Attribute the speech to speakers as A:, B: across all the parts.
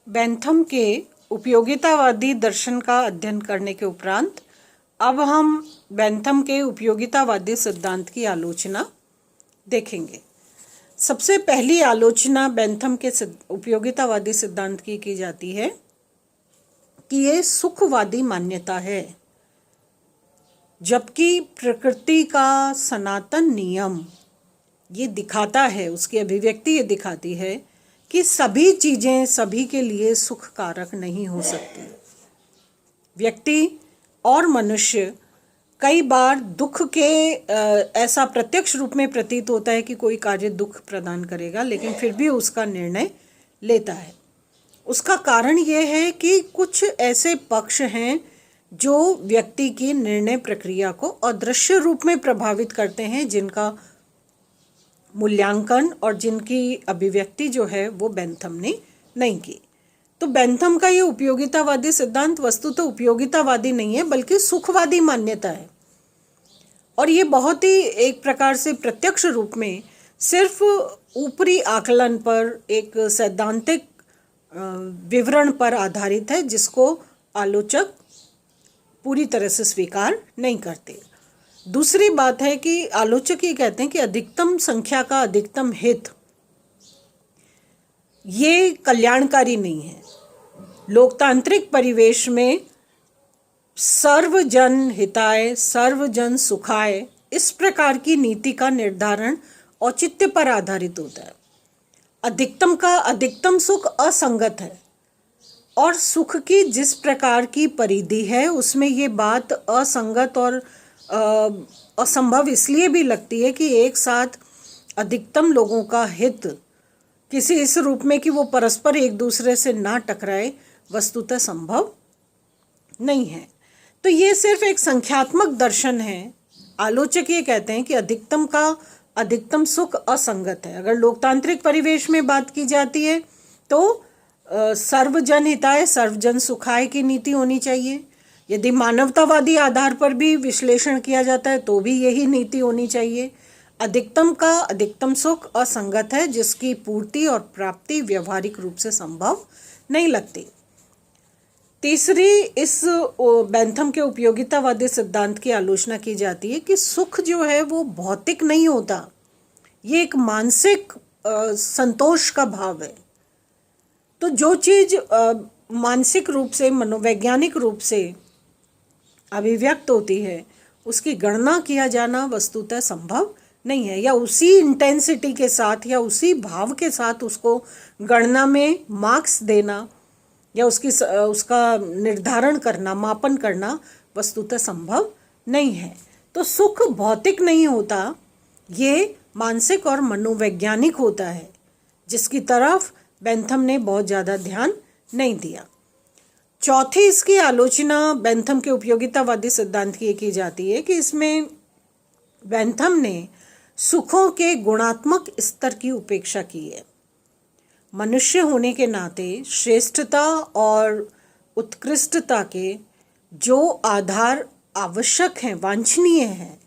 A: Bentham के उपयोगितावादी दर्शन का अध्ययन करने के उपरांत अब हम बेंथम के उपयोगितावादी सिद्धांत की आलोचना देखेंगे। सबसे पहली आलोचना बेंथम के उपयोगितावादी सिद्धांत की जाती है कि ये सुखवादी मान्यता है, जबकि प्रकृति का सनातन नियम ये दिखाता है, उसकी अभिव्यक्ति ये दिखाती है कि सभी चीज़ें सभी के लिए सुख कारक नहीं हो सकती। व्यक्ति और मनुष्य कई बार दुख के ऐसा प्रत्यक्ष रूप में प्रतीत होता है कि कोई कार्य दुख प्रदान करेगा, लेकिन फिर भी उसका निर्णय लेता है। उसका कारण ये है कि कुछ ऐसे पक्ष हैं जो व्यक्ति की निर्णय प्रक्रिया को अदृश्य रूप में प्रभावित करते हैं, जिनका मूल्यांकन और जिनकी अभिव्यक्ति जो है वो बेंथम ने नहीं की। तो बेंथम का ये उपयोगितावादी सिद्धांत वस्तुतः उपयोगितावादी नहीं है, बल्कि सुखवादी मान्यता है। और ये बहुत ही एक प्रकार से प्रत्यक्ष रूप में सिर्फ ऊपरी आकलन पर, एक सैद्धांतिक विवरण पर आधारित है, जिसको आलोचक पूरी तरह से स्वीकार नहीं करते। दूसरी बात है कि आलोचक ये कहते हैं कि अधिकतम संख्या का अधिकतम हित ये कल्याणकारी नहीं है। लोकतांत्रिक परिवेश में सर्वजन हिताय सर्वजन सुखाय इस प्रकार की नीति का निर्धारण औचित्य पर आधारित होता है। अधिकतम का अधिकतम सुख असंगत है, और सुख की जिस प्रकार की परिधि है उसमें ये बात असंगत और असंभव इसलिए भी लगती है कि एक साथ अधिकतम लोगों का हित किसी इस रूप में कि वो परस्पर एक दूसरे से ना टकराए वस्तुतः संभव नहीं है। तो ये सिर्फ एक संख्यात्मक दर्शन है। आलोचक ये कहते हैं कि अधिकतम का अधिकतम सुख असंगत है। अगर लोकतांत्रिक परिवेश में बात की जाती है तो सर्वजन हिताय सर्वजन सुखाय की नीति होनी चाहिए। यदि मानवतावादी आधार पर भी विश्लेषण किया जाता है तो भी यही नीति होनी चाहिए। अधिकतम का अधिकतम सुख असंगत है, जिसकी पूर्ति और प्राप्ति व्यवहारिक रूप से संभव नहीं लगती। तीसरी इस बेंथम के उपयोगितावादी सिद्धांत की आलोचना की जाती है कि सुख जो है वो भौतिक नहीं होता, ये एक मानसिक संतोष का भाव है। तो जो चीज़ मानसिक रूप से, मनोवैज्ञानिक रूप से अभिव्यक्त होती है, उसकी गणना किया जाना वस्तुतः संभव नहीं है, या उसी इंटेंसिटी के साथ या उसी भाव के साथ उसको गणना में मार्क्स देना या उसका निर्धारण करना, मापन करना वस्तुतः संभव नहीं है। तो सुख भौतिक नहीं होता, ये मानसिक और मनोवैज्ञानिक होता है, जिसकी तरफ बेंथम ने बहुत ज़्यादा ध्यान नहीं दिया। चौथी इसकी आलोचना बेंथम के उपयोगितावादी सिद्धांत की जाती है कि इसमें बेंथम ने सुखों के गुणात्मक स्तर की उपेक्षा की है। मनुष्य होने के नाते श्रेष्ठता और उत्कृष्टता के जो आधार आवश्यक हैं, वांछनीय हैं,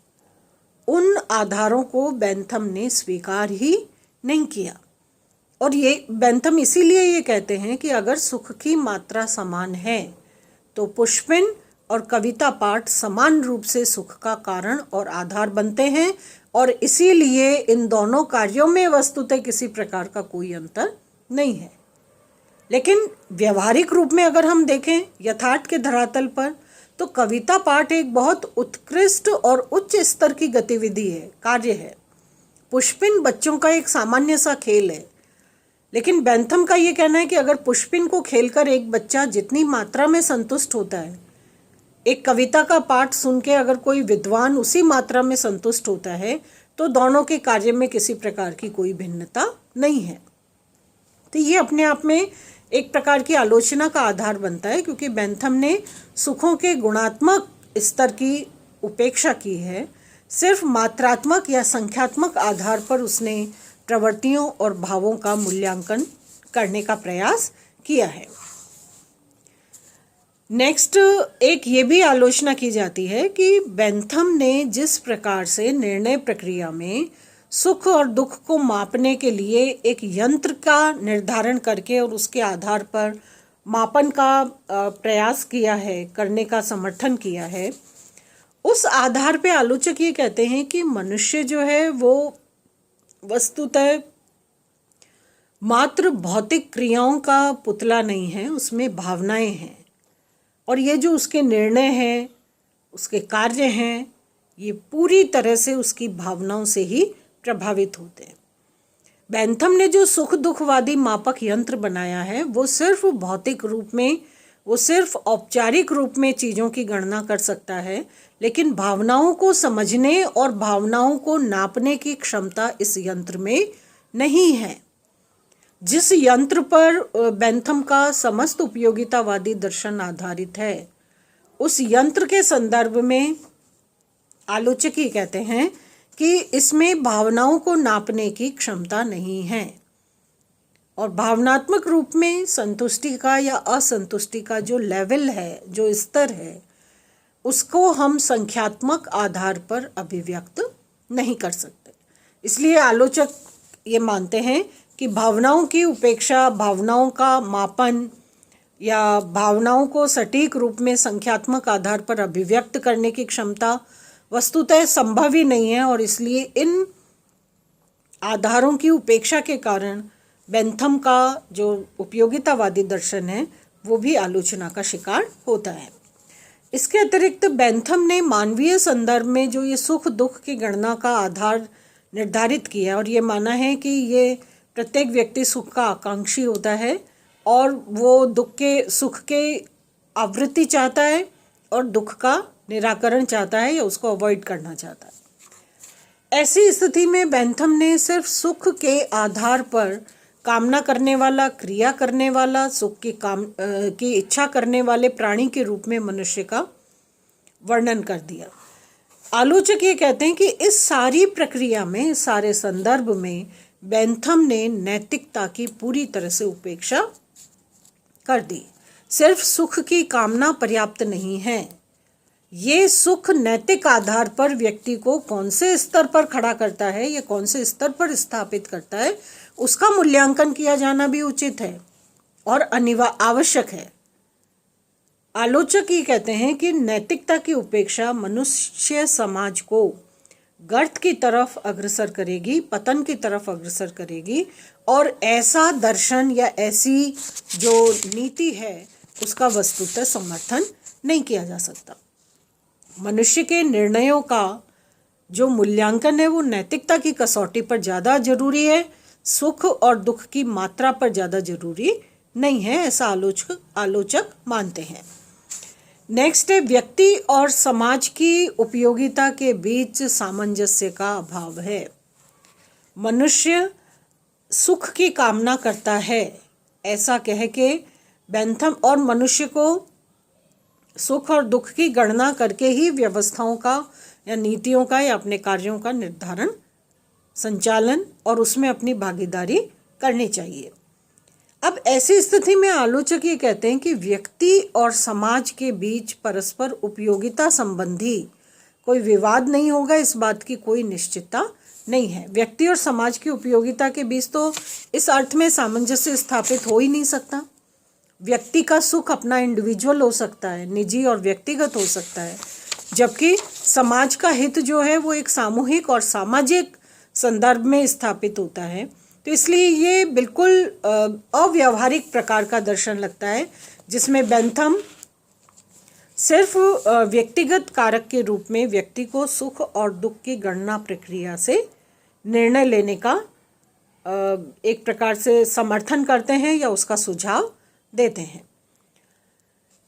A: उन आधारों को बेंथम ने स्वीकार ही नहीं किया। और ये बेंथम इसीलिए ये कहते हैं कि अगर सुख की मात्रा समान है तो पुष्पिन और कविता पाठ समान रूप से सुख का कारण और आधार बनते हैं, और इसीलिए इन दोनों कार्यों में वस्तुतः किसी प्रकार का कोई अंतर नहीं है। लेकिन व्यवहारिक रूप में अगर हम देखें यथार्थ के धरातल पर, तो कविता पाठ एक बहुत उत्कृष्ट और उच्च स्तर की गतिविधि है, कार्य है। पुष्पिन बच्चों का एक सामान्य सा खेल है। लेकिन बेंथम का ये कहना है कि अगर पुष्पिन को खेलकर एक बच्चा जितनी मात्रा में संतुष्ट होता है, एक कविता का पाठ सुन के अगर कोई विद्वान उसी मात्रा में संतुष्ट होता है, तो दोनों के कार्य में किसी प्रकार की कोई भिन्नता नहीं है। तो ये अपने आप में एक प्रकार की आलोचना का आधार बनता है, क्योंकि बेंथम ने सुखों के गुणात्मक स्तर की उपेक्षा की है। सिर्फ मात्रात्मक या संख्यात्मक आधार पर उसने प्रवृत्तियों और भावों का मूल्यांकन करने का प्रयास किया है। नेक्स्ट एक ये भी आलोचना की जाती है कि बेंथम ने जिस प्रकार से निर्णय प्रक्रिया में सुख और दुख को मापने के लिए एक यंत्र का निर्धारण करके और उसके आधार पर मापन का प्रयास किया है, करने का समर्थन किया है, उस आधार पे आलोचक ये कहते हैं कि मनुष्य जो है वो वस्तुतः मात्र भौतिक क्रियाओं का पुतला नहीं है, उसमें भावनाएं हैं और ये जो उसके निर्णय हैं, उसके कार्य हैं, ये पूरी तरह से उसकी भावनाओं से ही प्रभावित होते हैं। बेंथम ने जो सुख दुखवादी मापक यंत्र बनाया है वो सिर्फ भौतिक रूप में, वो सिर्फ औपचारिक रूप में चीज़ों की गणना कर सकता है, लेकिन भावनाओं को समझने और भावनाओं को नापने की क्षमता इस यंत्र में नहीं है। जिस यंत्र पर बेंथम का समस्त उपयोगितावादी दर्शन आधारित है, उस यंत्र के संदर्भ में आलोचक ये कहते हैं कि इसमें भावनाओं को नापने की क्षमता नहीं है और भावनात्मक रूप में संतुष्टि का या असंतुष्टि का जो लेवल है, जो स्तर है, उसको हम संख्यात्मक आधार पर अभिव्यक्त नहीं कर सकते। इसलिए आलोचक ये मानते हैं कि भावनाओं की उपेक्षा, भावनाओं का मापन या भावनाओं को सटीक रूप में संख्यात्मक आधार पर अभिव्यक्त करने की क्षमता वस्तुतः संभव ही नहीं है और इसलिए इन आधारों की उपेक्षा के कारण बेंथम का जो उपयोगितावादी दर्शन है वो भी आलोचना का शिकार होता है। इसके अतिरिक्त बेंथम ने मानवीय संदर्भ में जो ये सुख दुख की गणना का आधार निर्धारित किया और ये माना है कि ये प्रत्येक व्यक्ति सुख का आकांक्षी होता है और वो सुख के आवृत्ति चाहता है और दुख का निराकरण चाहता है या उसको अवॉइड करना चाहता है। ऐसी स्थिति में बेंथम ने सिर्फ सुख के आधार पर कामना करने वाला, क्रिया करने वाला, सुख की इच्छा करने वाले प्राणी के रूप में मनुष्य का वर्णन कर दिया। आलोचक ये कहते हैं कि इस सारी प्रक्रिया में, इस सारे संदर्भ में बेंथम ने नैतिकता की पूरी तरह से उपेक्षा कर दी। सिर्फ सुख की कामना पर्याप्त नहीं है, ये सुख नैतिक आधार पर व्यक्ति को कौन से स्तर पर खड़ा करता है या कौन से स्तर पर स्थापित करता है, उसका मूल्यांकन किया जाना भी उचित है और आवश्यक है। आलोचक ये कहते हैं कि नैतिकता की उपेक्षा मनुष्य समाज को गर्त की तरफ अग्रसर करेगी, पतन की तरफ अग्रसर करेगी और ऐसा दर्शन या ऐसी जो नीति है उसका वस्तुतः समर्थन नहीं किया जा सकता। मनुष्य के निर्णयों का जो मूल्यांकन है वो नैतिकता की कसौटी पर ज़्यादा जरूरी है, सुख और दुख की मात्रा पर ज़्यादा जरूरी नहीं है, ऐसा आलोचक मानते हैं। नेक्स्ट है, व्यक्ति और समाज की उपयोगिता के बीच सामंजस्य का अभाव है। मनुष्य सुख की कामना करता है ऐसा कह के बेंथम और मनुष्य को सुख और दुख की गणना करके ही व्यवस्थाओं का या नीतियों का या अपने कार्यों का निर्धारण, संचालन और उसमें अपनी भागीदारी करनी चाहिए। अब ऐसी स्थिति में आलोचक ये कहते हैं कि व्यक्ति और समाज के बीच परस्पर उपयोगिता संबंधी कोई विवाद नहीं होगा, इस बात की कोई निश्चितता नहीं है। व्यक्ति और समाज की उपयोगिता के बीच तो इस अर्थ में सामंजस्य स्थापित हो ही नहीं सकता। व्यक्ति का सुख अपना इंडिविजुअल हो सकता है, निजी और व्यक्तिगत हो सकता है, जबकि समाज का हित जो है वो एक सामूहिक और सामाजिक संदर्भ में स्थापित होता है। तो इसलिए ये बिल्कुल अव्यावहारिक प्रकार का दर्शन लगता है, जिसमें बेंथम सिर्फ व्यक्तिगत कारक के रूप में व्यक्ति को सुख और दुख की गणना प्रक्रिया से निर्णय लेने का एक प्रकार से समर्थन करते हैं या उसका सुझाव देते हैं।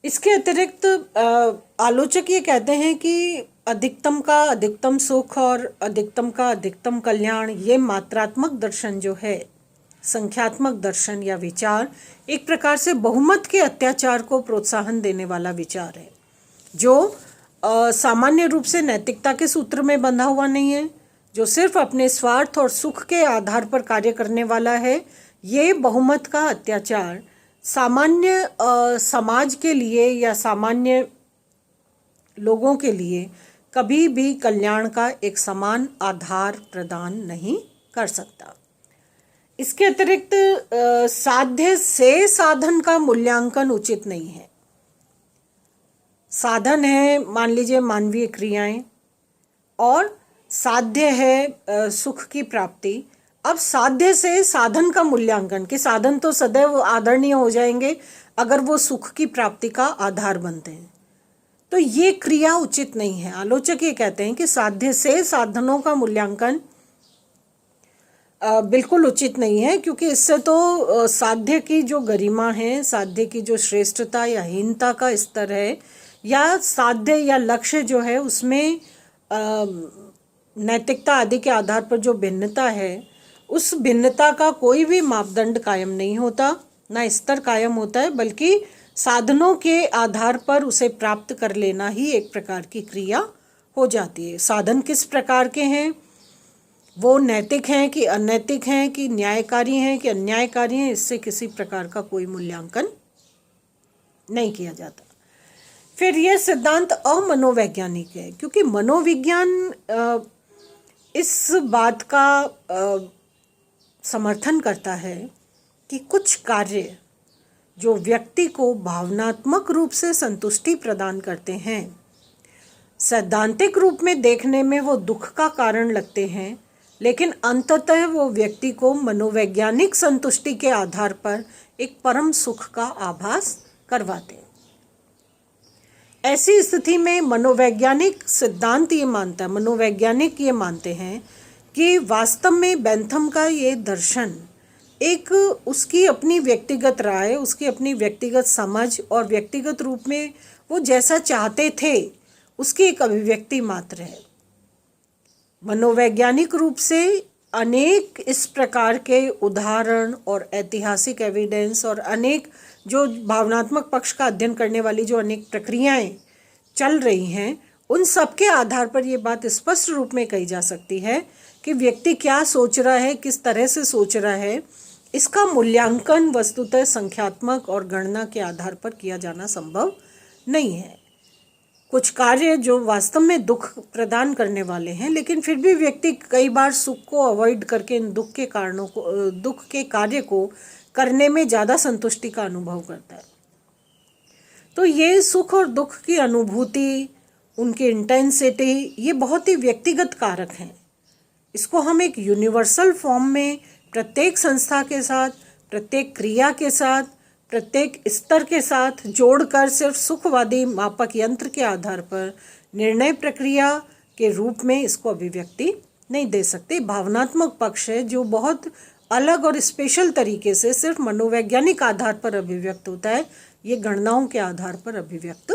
A: इसके अतिरिक्त आलोचक ये कहते हैं कि अधिकतम का अधिकतम सुख और अधिकतम का अधिकतम कल्याण, ये मात्रात्मक दर्शन जो है, संख्यात्मक दर्शन या विचार, एक प्रकार से बहुमत के अत्याचार को प्रोत्साहन देने वाला विचार है, जो सामान्य रूप से नैतिकता के सूत्र में बंधा हुआ नहीं है, जो सिर्फ अपने स्वार्थ और सुख के आधार पर कार्य करने वाला है। ये बहुमत का अत्याचार सामान्य समाज के लिए या सामान्य लोगों के लिए कभी भी कल्याण का एक समान आधार प्रदान नहीं कर सकता। इसके अतिरिक्त साध्य से साधन का मूल्यांकन उचित नहीं है। साधन है मान लीजिए मानवीय क्रियाएं, और साध्य है सुख की प्राप्ति। अब साध्य से साधन का मूल्यांकन, कि साधन तो सदैव आदरणीय हो जाएंगे अगर वो सुख की प्राप्ति का आधार बनते हैं, तो ये क्रिया उचित नहीं है। आलोचक ये कहते हैं कि साध्य से साधनों का मूल्यांकन बिल्कुल उचित नहीं है, क्योंकि इससे तो साध्य की जो गरिमा है, साध्य की जो श्रेष्ठता या हीनता का स्तर है, या साध्य या लक्ष्य जो है उसमें नैतिकता आदि के आधार पर जो भिन्नता है, उस भिन्नता का कोई भी मापदंड कायम नहीं होता, ना स्तर कायम होता है, बल्कि साधनों के आधार पर उसे प्राप्त कर लेना ही एक प्रकार की क्रिया हो जाती है। साधन किस प्रकार के हैं, वो नैतिक हैं कि अनैतिक हैं, कि न्यायकारी हैं कि अन्यायकारी हैं, इससे किसी प्रकार का कोई मूल्यांकन नहीं किया जाता। फिर यह सिद्धांत अमनोवैज्ञानिक है, क्योंकि मनोविज्ञान इस बात का समर्थन करता है कि कुछ कार्य जो व्यक्ति को भावनात्मक रूप से संतुष्टि प्रदान करते हैं, सैद्धांतिक रूप में देखने में वो दुख का कारण लगते हैं, लेकिन अंततः वो व्यक्ति को मनोवैज्ञानिक संतुष्टि के आधार पर एक परम सुख का आभास करवाते हैं। ऐसी स्थिति में मनोवैज्ञानिक सिद्धांत ये मानता है, मनोवैज्ञानिक ये मानते हैं कि वास्तव में बेंथम का ये दर्शन एक उसकी अपनी व्यक्तिगत राय, उसकी अपनी व्यक्तिगत समझ और व्यक्तिगत रूप में वो जैसा चाहते थे उसकी एक अभिव्यक्ति मात्र है। मनोवैज्ञानिक रूप से अनेक इस प्रकार के उदाहरण और ऐतिहासिक एविडेंस और अनेक जो भावनात्मक पक्ष का अध्ययन करने वाली जो अनेक प्रक्रियाएं चल रही हैं, उन सब के आधार पर ये बात स्पष्ट रूप में कही जा सकती है कि व्यक्ति क्या सोच रहा है, किस तरह से सोच रहा है, इसका मूल्यांकन वस्तुतः संख्यात्मक और गणना के आधार पर किया जाना संभव नहीं है। कुछ कार्य जो वास्तव में दुख प्रदान करने वाले हैं, लेकिन फिर भी व्यक्ति कई बार सुख को अवॉइड करके इन दुख के कारणों को, दुख के कार्य को करने में ज़्यादा संतुष्टि का अनुभव करता है। तो ये सुख और दुख की अनुभूति, उनकी इंटेंसिटी, ये बहुत ही व्यक्तिगत कारक हैं। इसको हम एक यूनिवर्सल फॉर्म में प्रत्येक संस्था के साथ, प्रत्येक क्रिया के साथ, प्रत्येक स्तर के साथ जोड़कर सिर्फ सुखवादी मापक यंत्र के आधार पर निर्णय प्रक्रिया के रूप में इसको अभिव्यक्ति नहीं दे सकते। भावनात्मक पक्ष है जो बहुत अलग और स्पेशल तरीके से सिर्फ मनोवैज्ञानिक आधार पर अभिव्यक्त होता है, ये गणनाओं के आधार पर अभिव्यक्त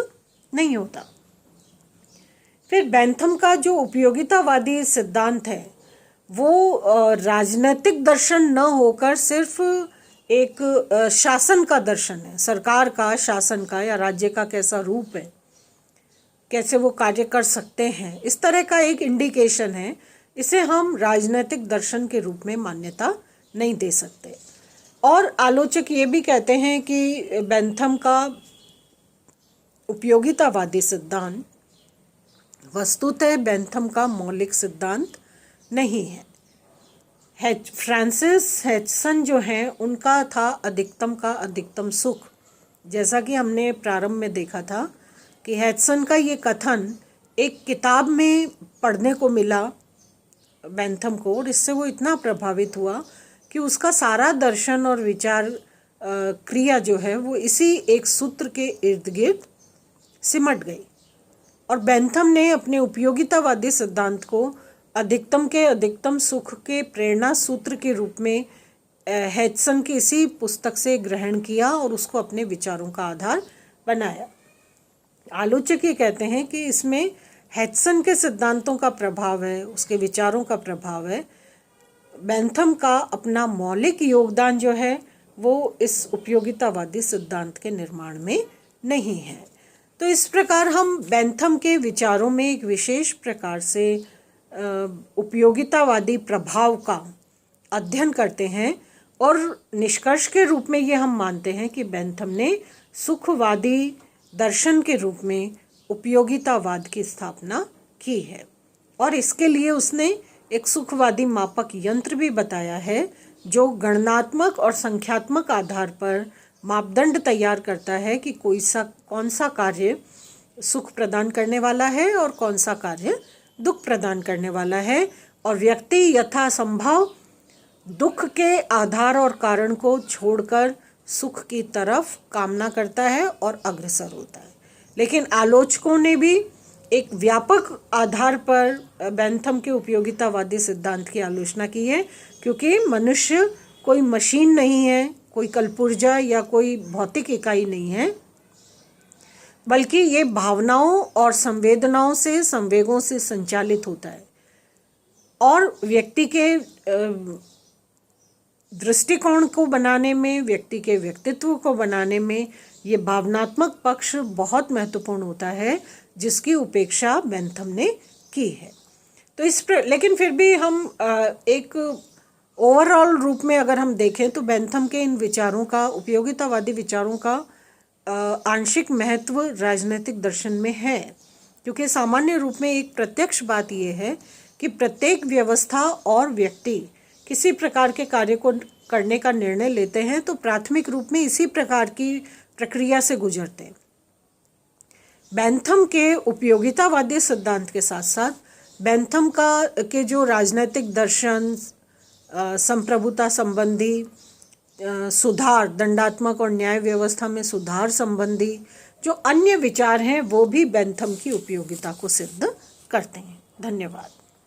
A: नहीं होता। फिर बेंथम का जो उपयोगितावादी सिद्धांत है वो राजनीतिक दर्शन न होकर सिर्फ एक शासन का दर्शन है, सरकार का, शासन का या राज्य का कैसा रूप है, कैसे वो कार्य कर सकते हैं, इस तरह का एक इंडिकेशन है। इसे हम राजनीतिक दर्शन के रूप में मान्यता नहीं दे सकते। और आलोचक ये भी कहते हैं कि बेंथम का उपयोगितावादी सिद्धांत वस्तुतः बेंथम का मौलिक सिद्धांत नहीं है। फ्रांसिस हेचसन जो हैं उनका था अधिकतम का अधिकतम सुख। जैसा कि हमने प्रारंभ में देखा था कि हेचसन का ये कथन एक किताब में पढ़ने को मिला बेंथम को, और इससे वो इतना प्रभावित हुआ कि उसका सारा दर्शन और विचार क्रिया जो है वो इसी एक सूत्र के इर्द गिर्द सिमट गई। और बेंथम ने अपने उपयोगितावादी सिद्धांत को अधिकतम के अधिकतम सुख के प्रेरणा सूत्र के रूप में हेचसन की इसी पुस्तक से ग्रहण किया और उसको अपने विचारों का आधार बनाया। आलोचक ये कहते हैं कि इसमें हेचसन के सिद्धांतों का प्रभाव है, उसके विचारों का प्रभाव है। बेंथम का अपना मौलिक योगदान जो है वो इस उपयोगितावादी सिद्धांत के निर्माण में नहीं है। तो इस प्रकार हम बेंथम के विचारों में एक विशेष प्रकार से उपयोगितावादी प्रभाव का अध्ययन करते हैं और निष्कर्ष के रूप में ये हम मानते हैं कि बेंथम ने सुखवादी दर्शन के रूप में उपयोगितावाद की स्थापना की है। और इसके लिए उसने एक सुखवादी मापक यंत्र भी बताया है जो गणनात्मक और संख्यात्मक आधार पर मापदंड तैयार करता है कि कौन सा कार्य सुख प्रदान करने वाला है और कौन सा कार्य दुख प्रदान करने वाला है, और व्यक्ति यथासंभव दुख के आधार और कारण को छोड़कर सुख की तरफ कामना करता है और अग्रसर होता है। लेकिन आलोचकों ने भी एक व्यापक आधार पर बेंथम के उपयोगितावादी सिद्धांत की आलोचना की है, क्योंकि मनुष्य कोई मशीन नहीं है, कोई कलपुर्जा या कोई भौतिक इकाई नहीं है, बल्कि ये भावनाओं और संवेदनाओं से, संवेगों से संचालित होता है। और व्यक्ति के दृष्टिकोण को बनाने में, व्यक्ति के व्यक्तित्व को बनाने में ये भावनात्मक पक्ष बहुत महत्वपूर्ण होता है, जिसकी उपेक्षा बेंथम ने की है। तो लेकिन फिर भी हम एक ओवरऑल रूप में अगर हम देखें तो बेंथम के इन विचारों का, उपयोगितावादी विचारों का आंशिक महत्व राजनीतिक दर्शन में है, क्योंकि सामान्य रूप में एक प्रत्यक्ष बात यह है कि प्रत्येक व्यवस्था और व्यक्ति किसी प्रकार के कार्य को करने का निर्णय लेते हैं तो प्राथमिक रूप में इसी प्रकार की प्रक्रिया से गुजरते हैं। बेंथम के उपयोगितावादी सिद्धांत के साथ साथ बेंथम के जो राजनीतिक दर्शन, संप्रभुता संबंधी सुधार, दंडात्मक और न्याय व्यवस्था में सुधार संबंधी जो अन्य विचार हैं वो भी बेंथम की उपयोगिता को सिद्ध करते हैं। धन्यवाद।